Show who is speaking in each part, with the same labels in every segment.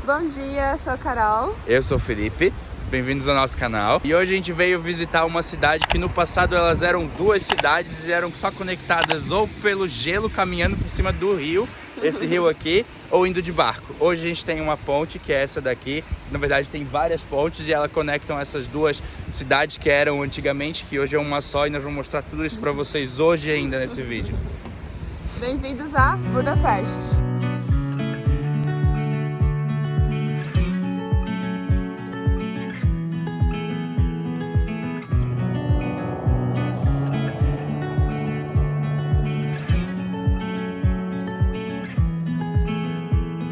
Speaker 1: Bom dia, sou a Carol.
Speaker 2: Eu sou o Felipe, bem-vindos ao nosso canal. E hoje a gente veio visitar uma cidade que no passado elas eram duas cidades e eram só conectadas ou pelo gelo caminhando por cima do rio, esse rio aqui, ou indo de barco. Hoje a gente tem uma ponte, que é essa daqui. Na verdade tem várias pontes e elas conectam essas duas cidades que eram antigamente, que hoje é uma só, e nós vamos mostrar tudo isso pra vocês hoje ainda nesse vídeo.
Speaker 1: Bem-vindos a Budapeste.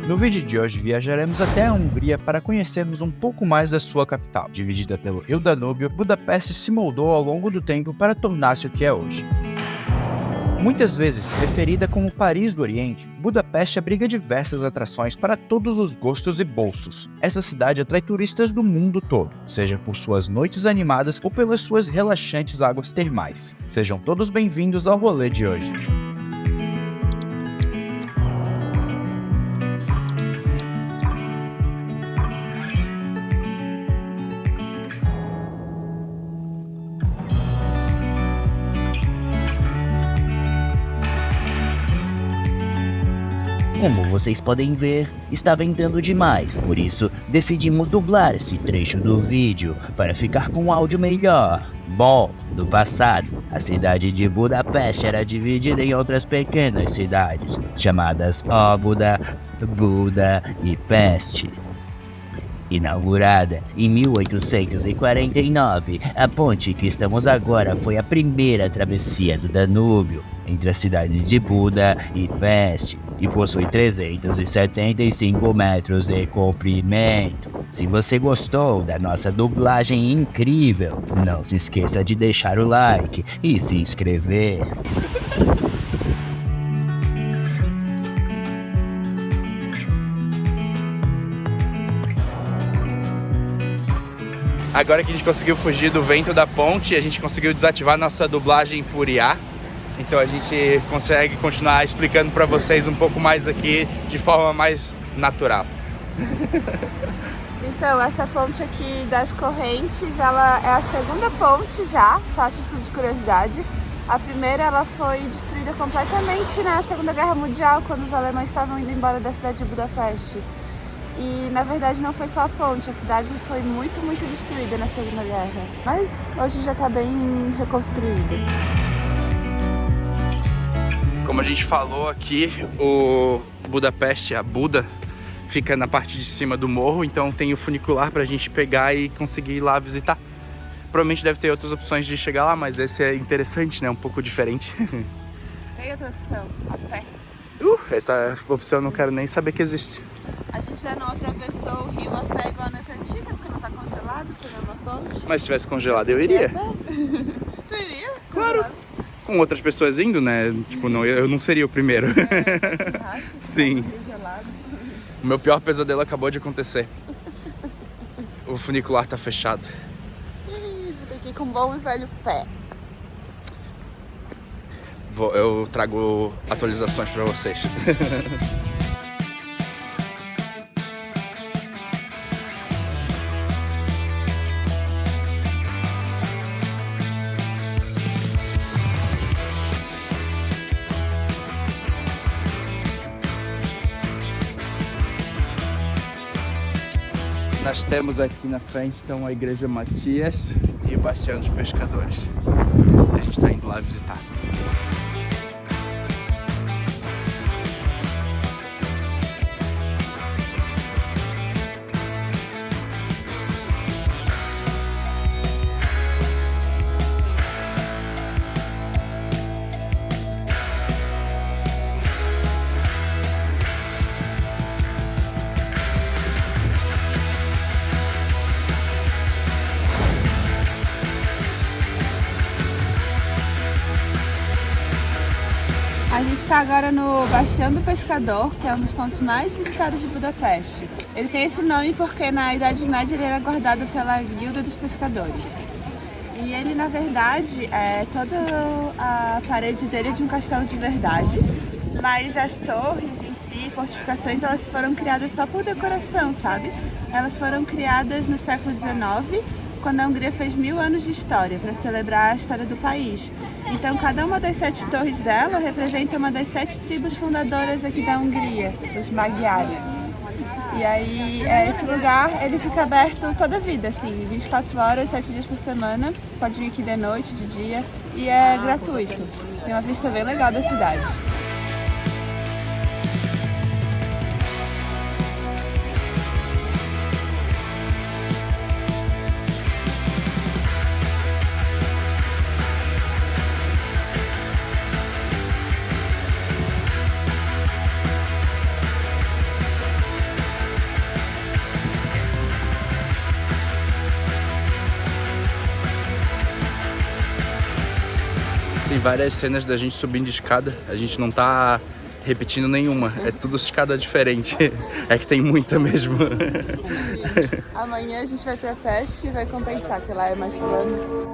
Speaker 3: No vídeo de hoje viajaremos até a Hungria para conhecermos um pouco mais da sua capital. Dividida pelo Rio Danúbio, Budapeste se moldou ao longo do tempo para tornar-se o que é hoje. Muitas vezes referida como Paris do Oriente, Budapeste abriga diversas atrações para todos os gostos e bolsos. Essa cidade atrai turistas do mundo todo, seja por suas noites animadas ou pelas suas relaxantes águas termais. Sejam todos bem-vindos ao rolê de hoje.
Speaker 4: Como vocês podem ver, está ventando demais, por isso decidimos dublar esse trecho do vídeo para ficar com um áudio melhor. Bom, no passado, a cidade de Budapeste era dividida em outras pequenas cidades, chamadas Óbuda, Buda e Peste. Inaugurada em 1849, a ponte que estamos agora foi a primeira travessia do Danúbio entre a cidade de Buda e Peste e possui 375 metros de comprimento. Se você gostou da nossa dublagem incrível, não se esqueça de deixar o like e se inscrever.
Speaker 2: Agora que a gente conseguiu fugir do vento da ponte, a gente conseguiu desativar nossa dublagem por IA. Então a gente consegue continuar explicando para vocês um pouco mais aqui de forma mais natural.
Speaker 1: Então, essa ponte aqui das Correntes, ela é a segunda ponte já, só a título de curiosidade. A primeira ela foi destruída completamente na Segunda Guerra Mundial, quando os alemães estavam indo embora da cidade de Budapeste. E na verdade não foi só a ponte, a cidade foi muito destruída na Segunda Guerra. Mas hoje já está bem reconstruída.
Speaker 2: Como a gente falou aqui, o Budapeste, a Buda, fica na parte de cima do morro, então tem o funicular pra gente pegar e conseguir ir lá visitar. Provavelmente deve ter outras opções de chegar lá, mas esse é interessante, né? Um pouco diferente.
Speaker 1: Tem outra opção, a pé.
Speaker 2: Essa opção eu não quero nem saber que existe.
Speaker 1: A gente já não atravessou o rio a pé igual nessa antiga, porque não tá congelado, pegando a ponte.
Speaker 2: Mas se tivesse congelado eu iria.
Speaker 1: Tu iria?
Speaker 2: Claro. Com outras pessoas indo, né? Tipo, não, eu não seria o primeiro. Sim. O meu pior pesadelo acabou de acontecer. O funicular tá fechado.
Speaker 1: Vou ter que ir com um bom e velho pé.
Speaker 2: Eu trago atualizações pra vocês. Nós temos aqui na frente então a Igreja Matias e o Bastião dos Pescadores. A gente está indo lá visitar.
Speaker 1: A gente está agora no Bastião do Pescador, que é um dos pontos mais visitados de Budapeste. Ele tem esse nome porque na Idade Média ele era guardado pela Guilda dos Pescadores. E ele, na verdade, toda a parede dele é de um castelo de verdade, mas as torres em si si, fortificações, elas foram criadas só por decoração, sabe? Elas foram criadas no século XIX, quando a Hungria fez 1000 anos de história, para celebrar a história do país. Então, cada uma das 7 torres dela representa uma das 7 tribos fundadoras aqui da Hungria, os Magyários. E aí, esse lugar, ele fica aberto toda a vida, assim, 24 horas, 7 dias por semana. Pode vir aqui de noite, de dia, e é gratuito. Tem uma vista bem legal da cidade.
Speaker 2: Tem várias cenas da gente subindo de escada, a gente não tá repetindo nenhuma, é tudo escada diferente, é que tem muita mesmo.
Speaker 1: Amanhã a gente vai pra Pest e vai compensar, que lá é mais plano.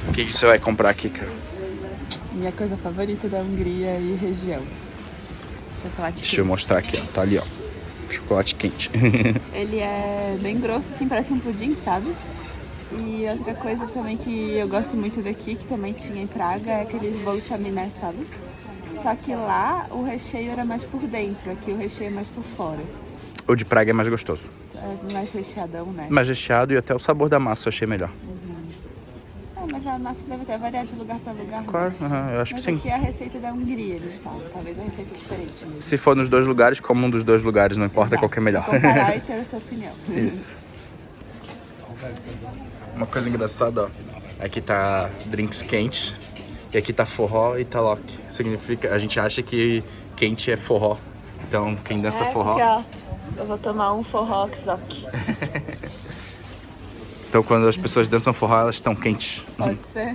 Speaker 2: O que você vai comprar aqui, cara?
Speaker 1: Minha coisa favorita da Hungria e região. Chocolate
Speaker 2: Deixa eu mostrar aqui, ó. Tá ali, ó. Chocolate quente.
Speaker 1: Ele é bem grosso, assim, parece um pudim, sabe? E outra coisa também que eu gosto muito daqui, que também tinha em Praga, é aqueles bolos chaminé, sabe? Só que lá o recheio era mais por dentro, aqui o recheio é mais por fora.
Speaker 2: O de Praga é mais gostoso.
Speaker 1: É mais recheadão, né?
Speaker 2: Mais recheado e até o sabor da massa eu achei melhor.
Speaker 1: Mas a massa deve até variar de lugar para lugar. Né?
Speaker 2: Claro, eu acho
Speaker 1: Mas
Speaker 2: que sim.
Speaker 1: aqui é a receita da Hungria, eles falam. Talvez a receita é diferente mesmo.
Speaker 2: Se for nos dois lugares, como um dos dois lugares, não importa qual que é melhor.
Speaker 1: Comparar e ter a sua opinião.
Speaker 2: Isso. Uma coisa engraçada, ó. Aqui tá drinks quentes. E aqui tá forró e talok. Significa, a gente acha que quente é forró. Então, quem dança forró...
Speaker 1: Porque, ó, eu vou tomar um forró kzok.
Speaker 2: Então, quando as pessoas dançam forró, elas estão quentes.
Speaker 1: Pode ser.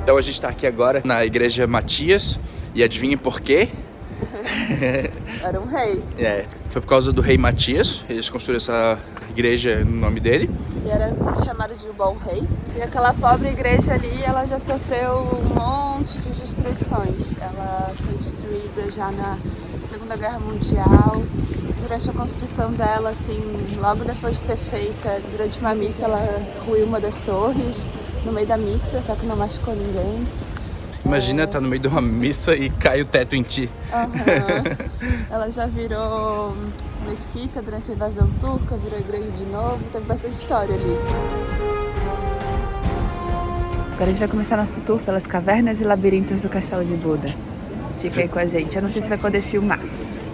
Speaker 2: Então, a gente tá aqui agora na igreja Matias. E adivinha por quê?
Speaker 1: Era um rei.
Speaker 2: Foi por causa do rei Matias. Eles construíram essa igreja no nome dele.
Speaker 1: E era chamado de Bom Rei. E aquela pobre igreja ali, ela já sofreu um monte de destruições. Ela foi destruída já na Segunda Guerra Mundial. Durante a construção dela, assim, logo depois de ser feita, durante uma missa, ela ruiu uma das torres no meio da missa, só que não machucou ninguém.
Speaker 2: Imagina, tá no meio de uma missa e cai o teto em ti.
Speaker 1: Ela já virou mesquita durante a invasão turca, virou igreja de novo, teve bastante história ali. Agora a gente vai começar nosso tour pelas cavernas e labirintos do Castelo de Buda. Fica aí com a gente. Eu não sei se vai poder filmar,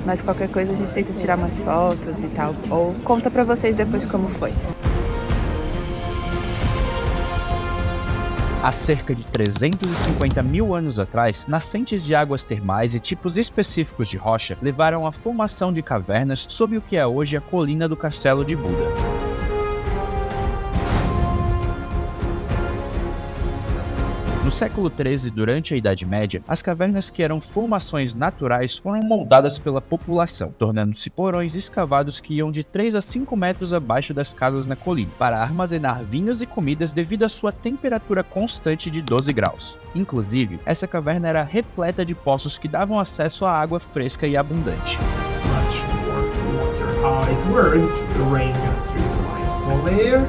Speaker 1: mas qualquer coisa a gente tenta tirar umas fotos e tal. Ou conta pra vocês depois como foi.
Speaker 3: Há cerca de 350 mil anos atrás, nascentes de águas termais e tipos específicos de rocha levaram à formação de cavernas sob o que é hoje a colina do Castelo de Buda. No século XIII, durante a Idade Média, as cavernas que eram formações naturais foram moldadas pela população, tornando-se porões escavados que iam de 3 a 5 metros abaixo das casas na colina, para armazenar vinhos e comidas devido à sua temperatura constante de 12 graus. Inclusive, essa caverna era repleta de poços que davam acesso à água fresca e abundante.
Speaker 5: Much more water. How it worked, the rain got through the limestone layer.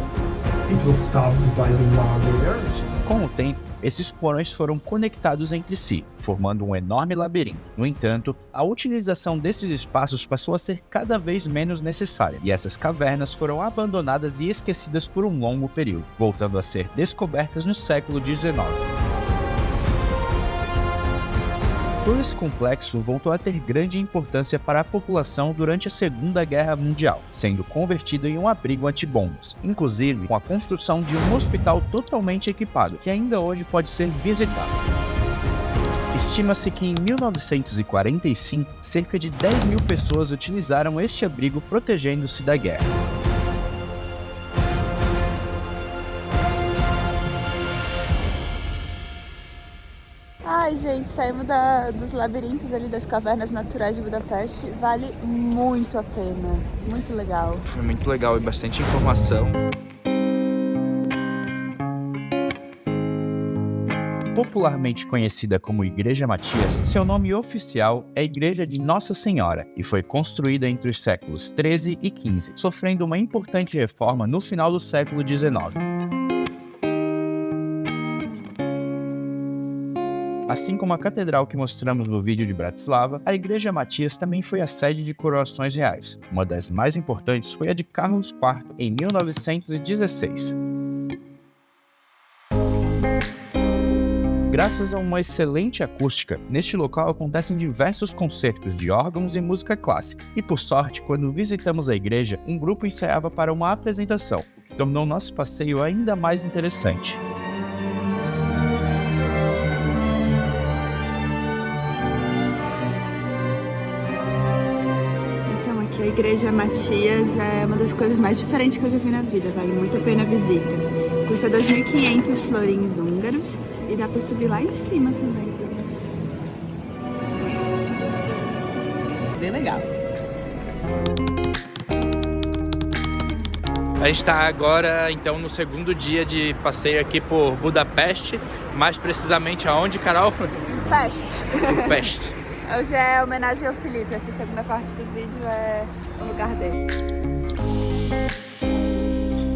Speaker 5: It was stopped by the lava layer, which is
Speaker 3: Com o tempo, esses porões foram conectados entre si, formando um enorme labirinto. No entanto, a utilização desses espaços passou a ser cada vez menos necessária, e essas cavernas foram abandonadas e esquecidas por um longo período, voltando a ser descobertas no século XIX. Todo esse complexo voltou a ter grande importância para a população durante a Segunda Guerra Mundial, sendo convertido em um abrigo antibombas, inclusive com a construção de um hospital totalmente equipado, que ainda hoje pode ser visitado. Estima-se que em 1945, cerca de 10 mil pessoas utilizaram este abrigo protegendo-se da guerra.
Speaker 1: Ai, gente, saímos dos labirintos ali das cavernas naturais de Budapeste. Vale muito a pena. Muito legal.
Speaker 2: Foi muito legal e bastante informação.
Speaker 3: Popularmente conhecida como Igreja Matias, seu nome oficial é Igreja de Nossa Senhora e foi construída entre os séculos 13 e 15, sofrendo uma importante reforma no final do século 19. Assim como a catedral que mostramos no vídeo de Bratislava, a Igreja Matias também foi a sede de coroações reais. Uma das mais importantes foi a de Carlos IV em 1916. Graças a uma excelente acústica, neste local acontecem diversos concertos de órgãos e música clássica. E por sorte, quando visitamos a igreja, um grupo ensaiava para uma apresentação, o que tornou nosso passeio ainda mais interessante.
Speaker 1: Então aqui a Igreja Matias é uma das coisas mais diferentes que eu já vi na vida. Vale muito a pena a visita. Custa 2.500 florins húngaros. E dá pra subir lá em cima também. Bem legal.
Speaker 2: A gente está agora, então, no segundo dia de passeio aqui por Budapeste. Mais precisamente aonde, Carol?
Speaker 1: Peste.
Speaker 2: Peste.
Speaker 1: Hoje é homenagem ao Felipe. Essa segunda parte do vídeo é o lugar dele.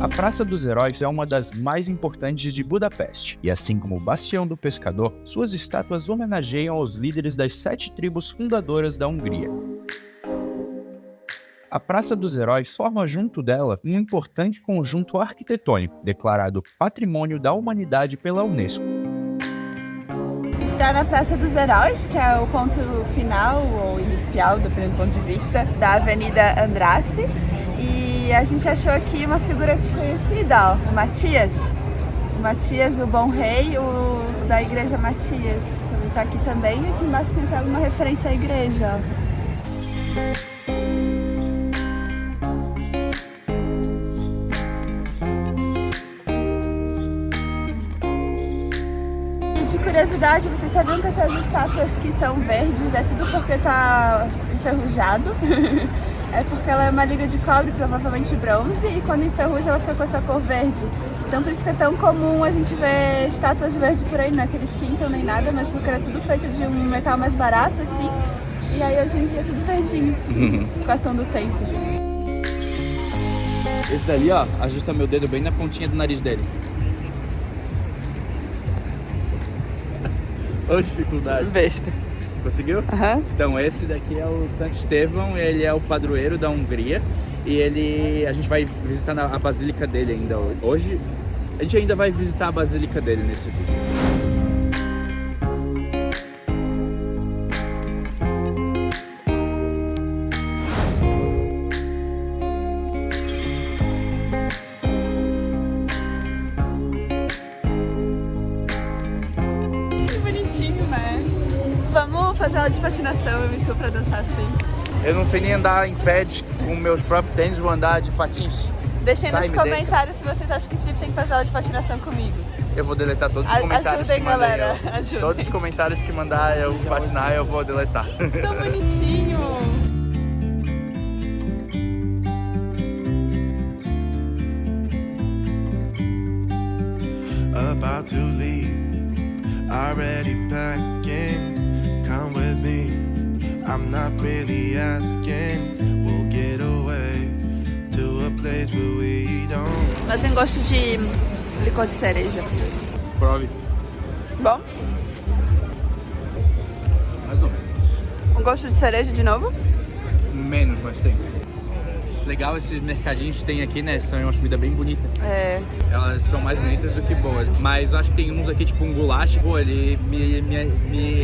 Speaker 3: A Praça dos Heróis é uma das mais importantes de Budapeste, e assim como o Bastião do Pescador, suas estátuas homenageiam os líderes das 7 tribos fundadoras da Hungria. A Praça dos Heróis forma junto dela um importante conjunto arquitetônico, declarado Patrimônio da Humanidade pela Unesco.
Speaker 1: Está na Praça dos Heróis, que é o ponto final ou inicial, dependendo do ponto de vista, da Avenida Andrassy. E a gente achou aqui uma figura conhecida, ó, o Matias. O Matias, o bom rei, o da Igreja Matias. Então ele tá aqui também, e aqui embaixo tem até alguma referência à igreja, ó. De curiosidade, vocês sabiam que essas estátuas que são verdes é tudo porque tá enferrujado? É porque ela é uma liga de cobre, provavelmente bronze, e quando enferruja ela fica com essa cor verde. Então por isso que é tão comum a gente ver estátuas verdes por aí, não é que eles pintam nem nada, mas porque era tudo feito de um metal mais barato, assim. E aí hoje em dia é tudo verdinho, com a ação do tempo.
Speaker 2: Esse dali, ó, ajusta meu dedo bem na pontinha do nariz dele. Ô, dificuldade.
Speaker 1: Besta.
Speaker 2: Conseguiu?
Speaker 1: Aham.
Speaker 2: Então esse daqui é o Santo Estevão, ele é o padroeiro da Hungria e a gente vai visitar a basílica dele ainda hoje. A gente ainda vai visitar a basílica dele nesse vídeo.
Speaker 1: Vamos fazer aula de patinação, eu e tu, pra dançar assim.
Speaker 2: Eu não sei nem andar em pé com meus próprios tênis, vou andar de patins.
Speaker 1: Deixem
Speaker 2: Sai,
Speaker 1: nos
Speaker 2: me
Speaker 1: comentários se vocês acham que o Felipe tem que fazer aula de patinação comigo.
Speaker 2: Eu vou deletar todos os comentários
Speaker 1: Ajudem,
Speaker 2: que mandei
Speaker 1: galera,
Speaker 2: eu.
Speaker 1: ajudem.
Speaker 2: Todos os comentários que mandar eu patinar, eu vou deletar.
Speaker 1: Tão bonitinho!
Speaker 6: About to leave, already packing. Come with me, I'm not really asking. We'll get away to a place where we don't.
Speaker 1: Mas tem gosto de licor de cereja.
Speaker 2: Prove.
Speaker 1: Bom?
Speaker 2: Mais ou menos.
Speaker 1: Um gosto de cereja de novo?
Speaker 2: Menos, mas tem. Legal esses mercadinhos que tem aqui, né? São uma comida bem bonita.
Speaker 1: É.
Speaker 2: Elas são mais bonitas do que boas. Mas eu acho que tem uns aqui, tipo um goulash, pô, ele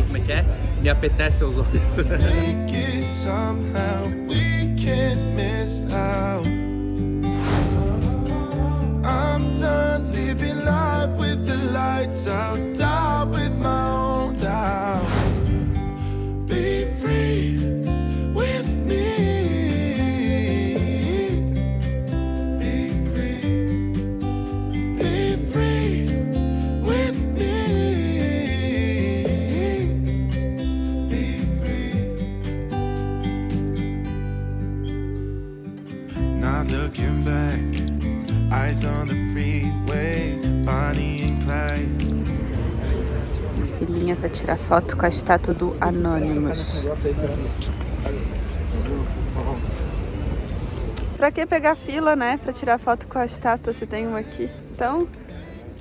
Speaker 2: como é que é? Me apetece aos olhos.
Speaker 6: Make it somehow, we can't miss out. I'm done living life with the lights out, down with my own doubt. looking back. Eyes on the freeway, Bonnie and Clyde.
Speaker 1: Filhinha pra tirar foto com a estátua do Anonymous. Pra que pegar fila, né? Pra tirar foto com a estátua se tem uma aqui? Então,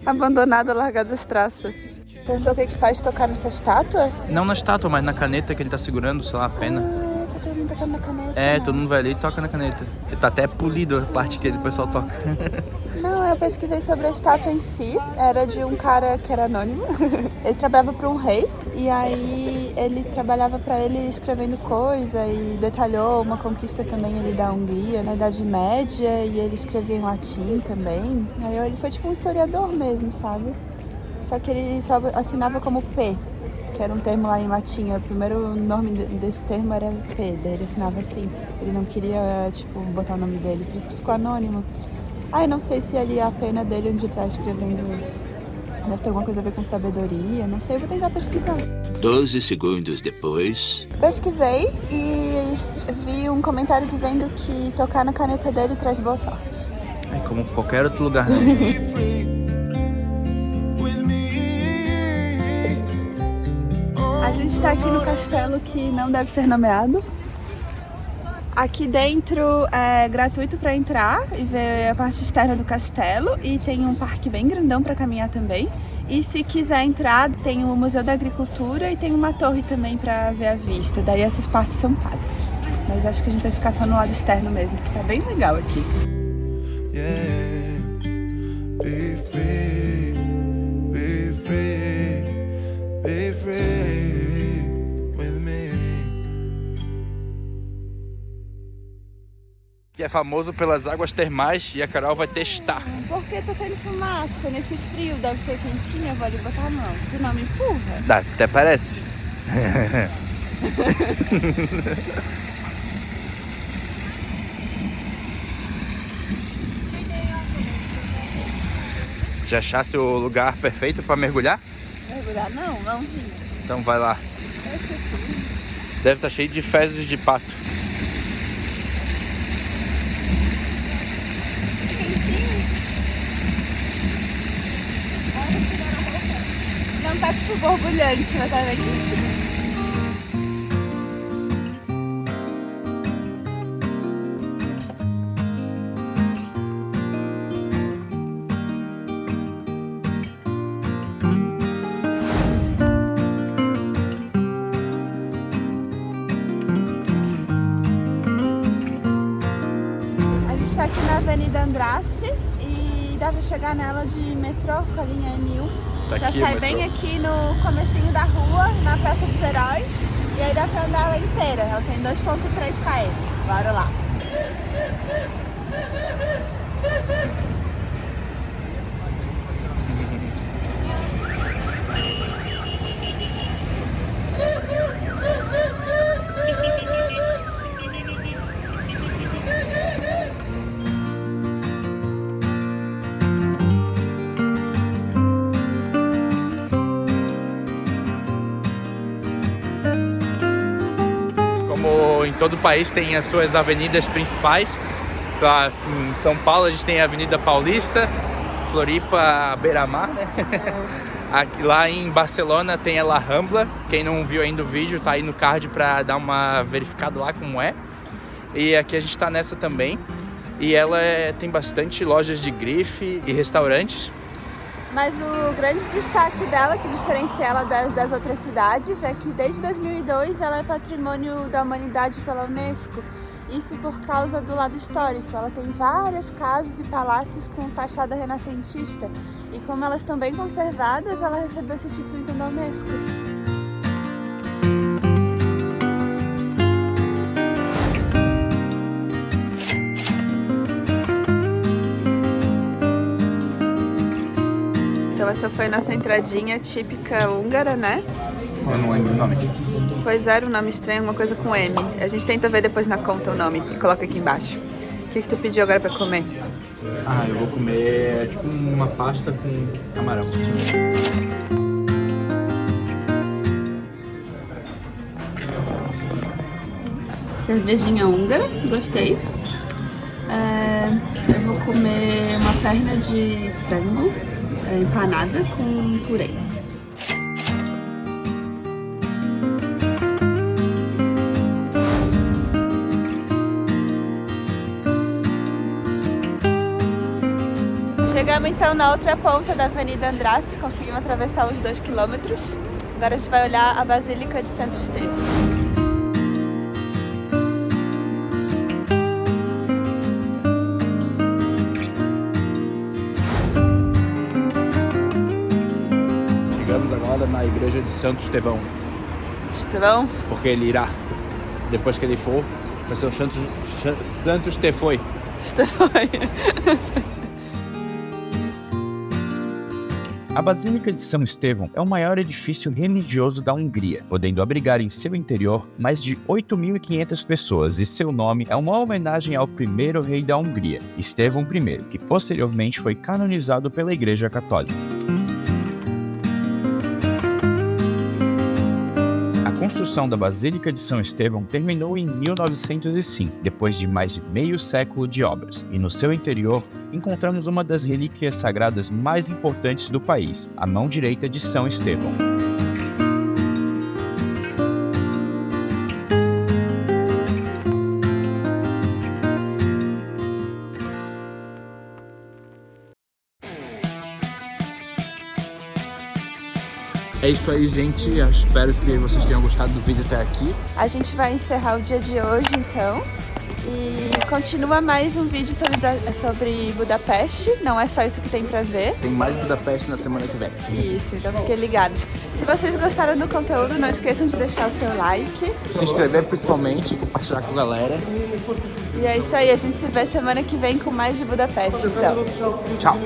Speaker 1: abandonada, largada as traças. Perguntou o que faz tocar nessa estátua?
Speaker 2: Não na estátua, mas na caneta que ele tá segurando, sei lá, a pena.
Speaker 1: Ah, tá todo mundo tocando na caneta.
Speaker 2: É, todo mundo vai ali e toca na caneta. Ele tá até polido a parte que o pessoal toca.
Speaker 1: Não, eu pesquisei sobre a estátua em si. Era de um cara que era anônimo. Ele trabalhava para um rei. E aí ele trabalhava para ele escrevendo coisa e detalhou uma conquista também ali da Hungria, na Idade Média. E ele escrevia em latim também. Aí ele foi tipo um historiador mesmo, sabe? Só que ele só assinava como P, que era um termo lá em latim. O primeiro nome desse termo era P, daí ele assinava assim. Ele não queria, tipo, botar o nome dele, por isso que ficou anônimo. Ai, não sei se ali a pena dele onde ele tá escrevendo deve ter alguma coisa a ver com sabedoria, não sei, eu vou tentar pesquisar.
Speaker 7: 12 segundos depois.
Speaker 1: Pesquisei e vi um comentário dizendo que tocar na caneta dele traz boa sorte.
Speaker 2: É como qualquer outro lugar, né?
Speaker 6: Be free with me.
Speaker 1: A gente tá aqui no castelo que não deve ser nomeado. Aqui dentro é gratuito para entrar e ver a parte externa do castelo e tem um parque bem grandão para caminhar também. E se quiser entrar, tem o Museu da Agricultura e tem uma torre também para ver a vista. Daí essas partes são pagas. Mas acho que a gente vai ficar só no lado externo mesmo, que tá bem legal aqui.
Speaker 6: Yeah, be free, be free, be free with me.
Speaker 2: Que é famoso pelas águas termais e a Carol vai testar.
Speaker 1: Porque tá saindo fumaça nesse frio, deve ser quentinha, vou ali botar a mão. Tu não me empurra?
Speaker 2: Dá, até parece. Já achasse o lugar perfeito para mergulhar?
Speaker 1: Mergulhar não, mãozinha.
Speaker 2: Então vai lá.
Speaker 1: Esse assim.
Speaker 2: Deve estar cheio de fezes de pato.
Speaker 1: Não tá tipo borbulhante, mas tá bem quentinho. A gente tá aqui na Avenida Andrace e dá pra chegar nela de metrô com a linha N1.
Speaker 2: Tá
Speaker 1: Já
Speaker 2: aqui o
Speaker 1: sai
Speaker 2: metrô.
Speaker 1: bem aqui no comecinho da rua, na Praça dos Heróis. E aí dá pra andar ela inteira. Ela tem 2,3 km. Bora lá.
Speaker 2: Como em todo o país tem as suas avenidas principais. Sei lá, assim, em São Paulo a gente tem a Avenida Paulista, Floripa, Beira-Mar, né? Aqui, lá em Barcelona tem a La Rambla. Quem não viu ainda o vídeo, tá aí no card pra dar uma verificada lá como é. E aqui a gente tá nessa também. E ela tem bastante lojas de grife e restaurantes.
Speaker 1: Mas o grande destaque dela, que diferencia ela das outras cidades, é que desde 2002 ela é Patrimônio da Humanidade pela Unesco. Isso por causa do lado histórico. Ela tem várias casas e palácios com fachada renascentista. E como elas estão bem conservadas, ela recebeu esse título então da Unesco. Então essa foi a nossa entradinha típica húngara, né?
Speaker 2: Eu não lembro o nome.
Speaker 1: Pois era um nome estranho, alguma coisa com M. A gente tenta ver depois na conta o nome e coloca aqui embaixo. O que tu pediu agora pra comer?
Speaker 2: Ah, eu vou comer tipo uma pasta com camarão.
Speaker 1: Cervejinha húngara, gostei. comer uma perna de frango empanada com purê. Chegamos então na outra ponta da Avenida Andrássy, conseguimos atravessar os 2 quilômetros. Agora a gente vai olhar a Basílica de Santo Estevão.
Speaker 2: Chegamos agora na igreja de Santo Estevão,
Speaker 1: Estevão?
Speaker 2: porque ele irá, depois que ele for, vai ser o Santo Estefoi.
Speaker 1: Estevão.
Speaker 3: A Basílica de São Estevão é o maior edifício religioso da Hungria, podendo abrigar em seu interior mais de 8.500 pessoas, e seu nome é uma homenagem ao primeiro rei da Hungria, Estevão I, que posteriormente foi canonizado pela Igreja Católica. A construção da Basílica de São Estevão terminou em 1905, depois de mais de meio século de obras, e no seu interior encontramos uma das relíquias sagradas mais importantes do país, a mão direita de São Estevão.
Speaker 2: É isso aí, gente. Eu espero que vocês tenham gostado do vídeo até aqui.
Speaker 1: A gente vai encerrar o dia de hoje então. E continua mais um vídeo sobre Budapeste. Não é só isso que tem pra ver.
Speaker 2: Tem mais Budapeste na semana que vem.
Speaker 1: Isso, então fiquem ligados. Se vocês gostaram do conteúdo, não esqueçam de deixar o seu like.
Speaker 2: Se inscrever principalmente e compartilhar com a galera.
Speaker 1: E é isso aí, a gente se vê semana que vem com mais de Budapeste. Então.
Speaker 2: Tchau!